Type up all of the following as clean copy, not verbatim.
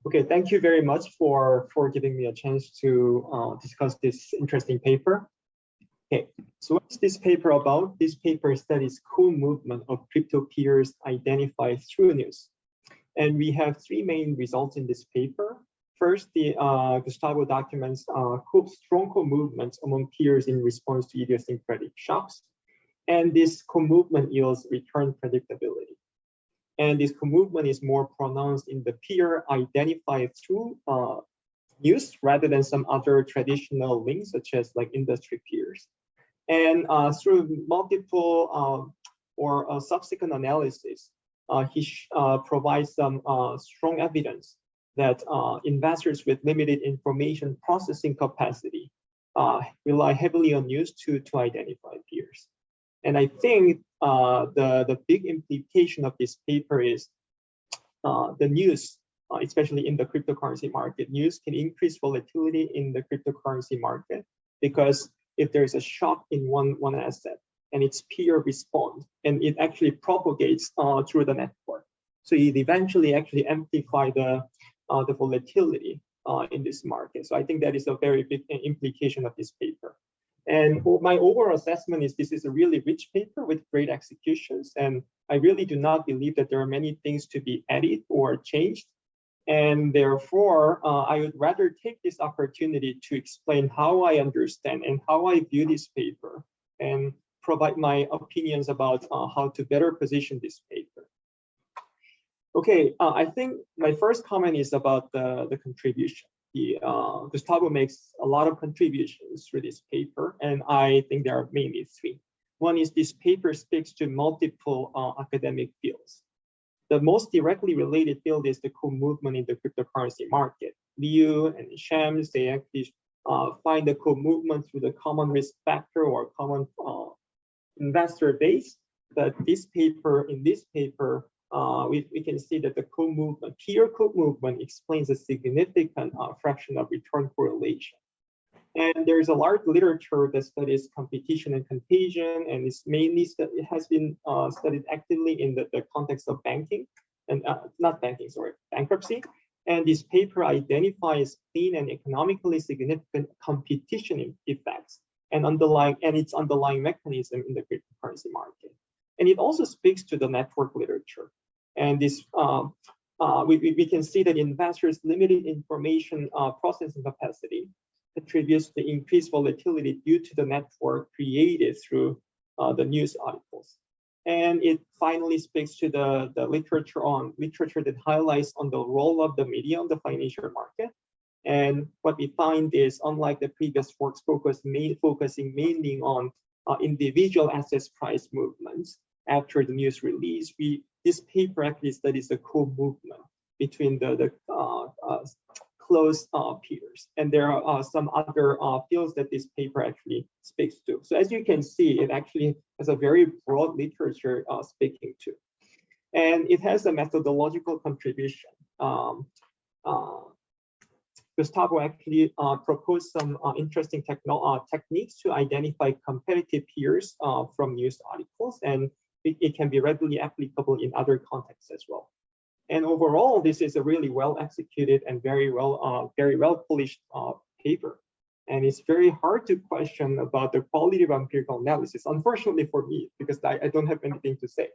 Okay, thank you very much for giving me a chance to discuss this interesting paper. Okay, so what is this paper about? This paper studies co-movement of crypto peers identified through news. And we have three main results in this paper. First, Gustavo documents strong co-movements among peers in response to idiosyncratic shocks. And this co-movement yields return predictability. And this co-movement is more pronounced in the peer identified through news rather than some other traditional links, such as like industry peers. And through multiple or subsequent analysis, he provides some strong evidence that investors with limited information processing capacity rely heavily on news to identify peers. And I think the big implication of this paper is the news, especially in the cryptocurrency market. News can increase volatility in the cryptocurrency market because if there's a shock in one asset and its peer respond, and it actually propagates through the network. So it eventually actually amplify the volatility in this market. So I think that is a very big implication of this paper. And my overall assessment is this is a really rich paper with great executions. And I really do not believe that there are many things to be added or changed. And therefore, I would rather take this opportunity to explain how I understand and how I view this paper and provide my opinions about how to better position this paper. Okay, I think my first comment is about the contribution. Gustavo makes a lot of contributions through this paper, and I think there are mainly three. One is this paper speaks to multiple academic fields. The most directly related field is the co-movement in the cryptocurrency market. Liu and Shams, they actually find the co-movement through the common risk factor or common investor base. But in this paper, we can see that the co-movement, peer co-movement explains a significant fraction of return correlation. And there's a large literature that studies competition and contagion, and it has been studied actively in the context of banking, and bankruptcy. And this paper identifies clean and economically significant competition effects and its underlying mechanism in the cryptocurrency market. And it also speaks to the network literature. And this we can see that investors' limited information processing capacity attributes the increased volatility due to the network created through the news articles. And it finally speaks to the literature that highlights on the role of the media on the financial market. And what we find is, unlike the previous works focusing mainly on individual assets price movements after the news release, this paper actually studies the co-movement between the close peers. And there are some other fields that this paper actually speaks to. So as you can see, it actually has a very broad literature speaking to. And it has a methodological contribution. Gustavo actually proposed some interesting techniques to identify competitive peers from news articles, and it can be readily applicable in other contexts as well. And overall, this is a really well executed and very well polished paper. And it's very hard to question about the quality of empirical analysis, unfortunately for me, because I don't have anything to say.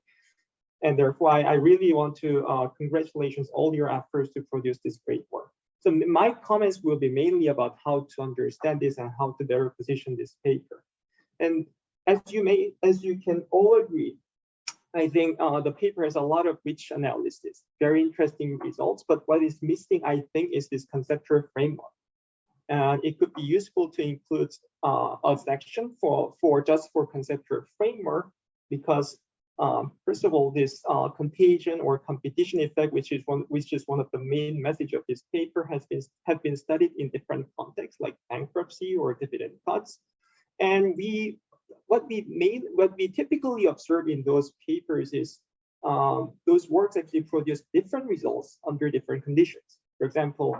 And therefore, I really want to congratulations all your efforts to produce this great work. So my comments will be mainly about how to understand this and how to better position this paper. And as you can all agree, I think the paper has a lot of rich analysis, very interesting results, but what is missing, I think, is this conceptual framework. And it could be useful to include a section for conceptual framework, because first of all, this contagion or competition effect, which is one of the main message of this paper, have been studied in different contexts like bankruptcy or dividend cuts. And what we typically observe in those papers is those works actually produce different results under different conditions. For example,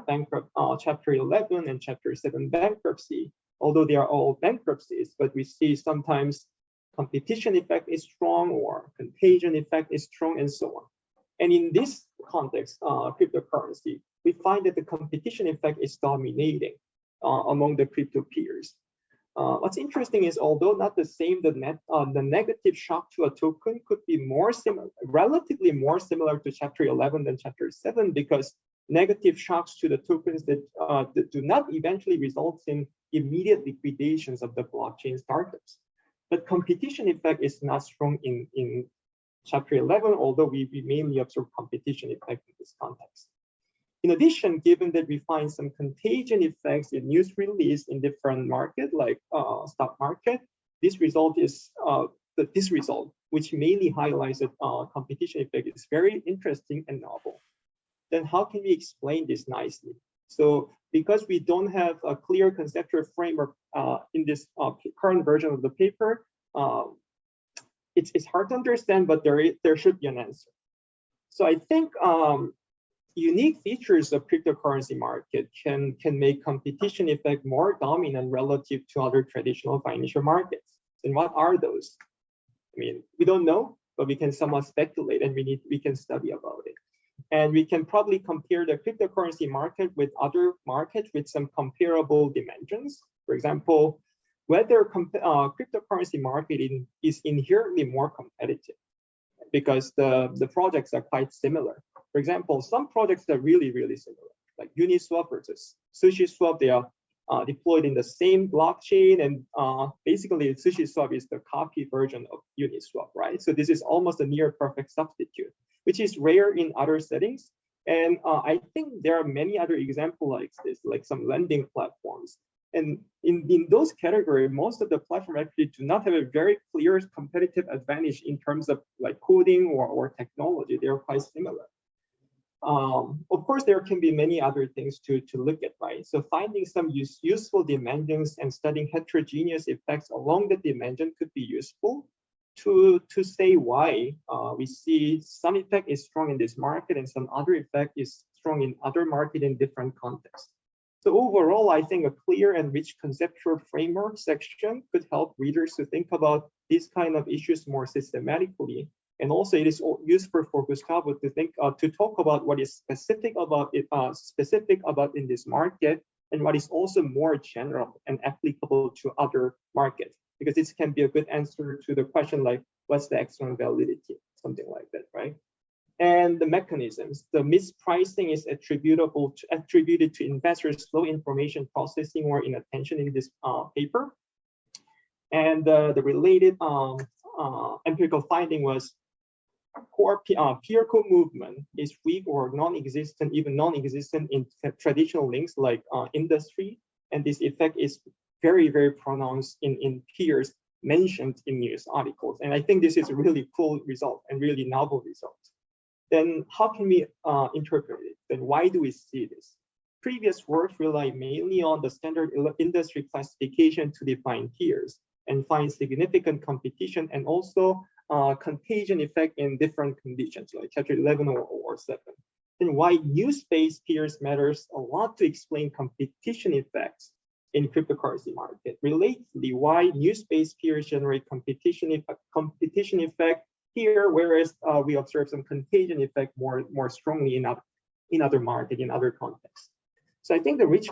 Chapter 11 and Chapter 7 bankruptcy, although they are all bankruptcies, but we see sometimes competition effect is strong or contagion effect is strong and so on. And in this context, cryptocurrency, we find that the competition effect is dominating among the crypto peers. What's interesting is, although not the same, the negative shock to a token could be relatively more similar to Chapter 11 than Chapter 7, because negative shocks to the tokens that do not eventually result in immediate liquidations of the blockchain startups. But competition effect is not strong in Chapter 11, although we mainly observe competition effect in this context. In addition, given that we find some contagion effects in news release in different market, like stock market, this result, which mainly highlights that competition effect, is very interesting and novel. Then how can we explain this nicely? So because we don't have a clear conceptual framework in this current version of the paper, it's hard to understand, but there should be an answer. So I think unique features of cryptocurrency market can make competition effect more dominant relative to other traditional financial markets. And what are those? I mean, we don't know, but we can somewhat speculate, and we can study about it. And we can probably compare the cryptocurrency market with other markets with some comparable dimensions. For example, whether cryptocurrency market is inherently more competitive, because the projects are quite similar. For example, some projects are really, really similar, like Uniswap versus SushiSwap. They are deployed in the same blockchain, and basically SushiSwap is the copy version of Uniswap, right? So this is almost a near perfect substitute, which is rare in other settings. And I think there are many other examples like this, like some lending platforms. And in those categories, most of the platforms actually do not have a very clear competitive advantage in terms of like coding or technology. They are quite similar. Of course, there can be many other things to look at, right? So finding some useful dimensions and studying heterogeneous effects along the dimension could be useful to say why we see some effect is strong in this market and some other effect is strong in other market in different contexts. So overall, I think a clear and rich conceptual framework section could help readers to think about these kind of issues more systematically. And also, it is useful for Gustavo to talk about what is specific about in this market, and what is also more general and applicable to other markets, because this can be a good answer to the question like, what's the external validity, something like that, right? And the mechanisms, the mispricing is attributed to investors' slow information processing or inattention in this paper. And the related empirical finding was peer code movement is weak or non-existent, even non-existent in traditional links like industry. And this effect is very, very pronounced in peers mentioned in news articles. And I think this is a really cool result and really novel result. Then how can we interpret it? Then why do we see this? Previous work relied mainly on the standard industry classification to define peers and find significant competition and also contagion effect in different conditions like Chapter 11 or 7. Then why news-based peers matters a lot to explain competition effects in cryptocurrency market. Relatedly, why news-based peers generate competition effect here, whereas we observe some contagion effect more strongly in other market, in other contexts. So I think the rich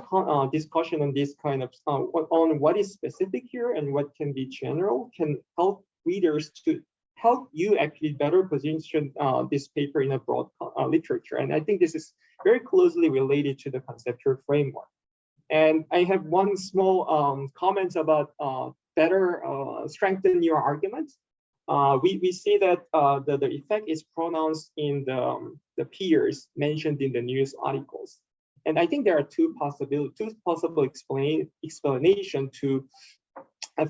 discussion on this kind of on what is specific here and what can be general can help readers to help you actually better position this paper in a broad literature. And I think this is very closely related to the conceptual framework. And I have one small comment about better strengthen your argument. We see that the effect is pronounced in the peers mentioned in the news articles. And I think there are two possible explanation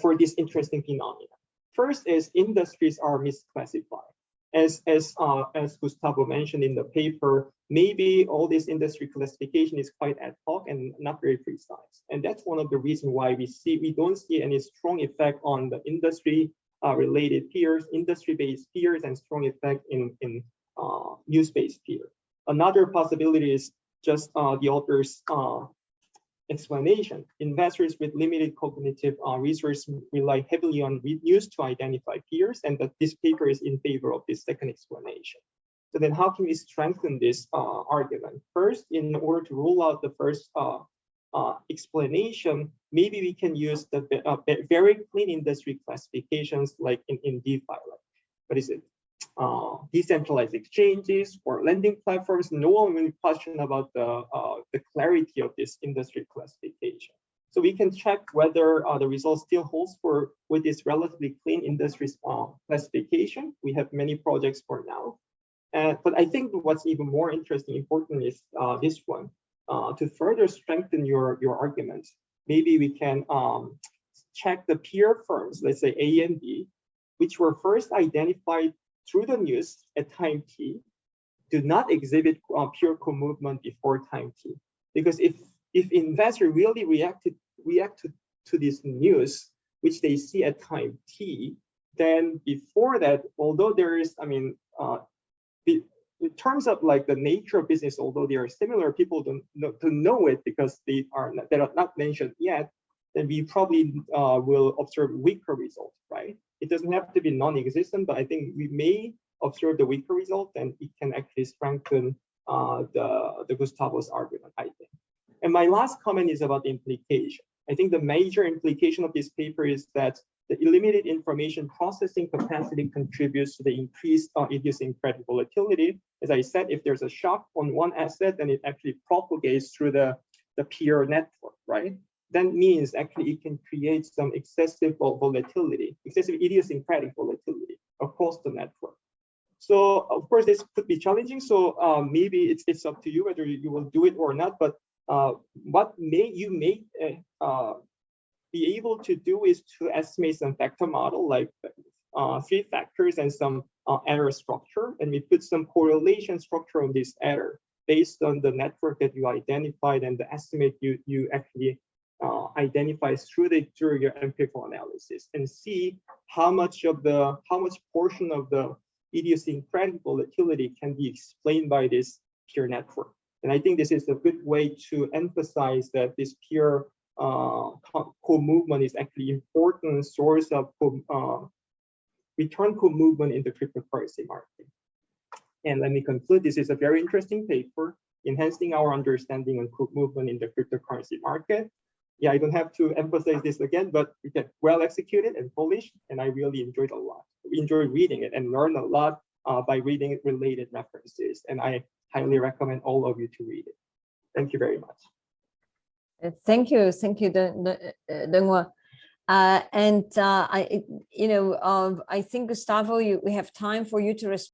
for this interesting phenomenon. First is industries are misclassified. As Gustavo mentioned in the paper, maybe all this industry classification is quite ad hoc and not very precise. And that's one of the reasons why we don't see any strong effect on the industry related peers, industry-based peers, and strong effect in news-based peer. Another possibility is just the author's explanation. Investors with limited cognitive resource rely heavily on news to identify peers, and that this paper is in favor of this second explanation. So then how can we strengthen this argument? First, in order to rule out the first explanation, maybe we can use the very clean industry classifications like in DeFi, like, what is it? Decentralized exchanges or lending platforms. No one will question about the clarity of this industry classification. So we can check whether the result still holds with this relatively clean industry classification. We have many projects for now. But I think what's even more interesting, important is this one. To further strengthen your arguments, maybe we can check the peer firms, let's say A and B, which were first identified through the news at time T, do not exhibit pure co-movement before time T. Because if investors really react to this news, which they see at time T, then before that, although there is, I mean, in terms of like the nature of business, although they are similar, people don't know it because they are not mentioned yet, then we probably will observe weaker results, right? It doesn't have to be non-existent, but I think we may observe the weaker result, and it can actually strengthen the Gustavo's argument, I think. And my last comment is about the implication. I think the major implication of this paper is that the limited information processing capacity contributes to the increased idiosyncratic volatility. As I said, if there's a shock on one asset, then it actually propagates through the peer network, right? That means actually it can create some excessive volatility, excessive idiosyncratic volatility across the network. So of course, this could be challenging. So maybe it's up to you whether you will do it or not. But what you may be able to do is to estimate some factor model, like 3 factors and some error structure, and we put some correlation structure on this error based on the network that you identified and the estimate you actually identify through your empirical analysis, and see how much portion of the idiosyncratic volatility can be explained by this peer network. And I think this is a good way to emphasize that this peer co-movement is actually important source of return co-movement in the cryptocurrency market. And let me conclude, this is a very interesting paper, enhancing our understanding on co-movement in the cryptocurrency market. Yeah, I don't have to emphasize this again, but we get well executed and polished, and I really enjoyed a lot. We enjoyed reading it and learned a lot by reading related references, and I highly recommend all of you to read it. Thank you very much. Thank you, Donghwa. I think Gustavo, we have time for you to respond.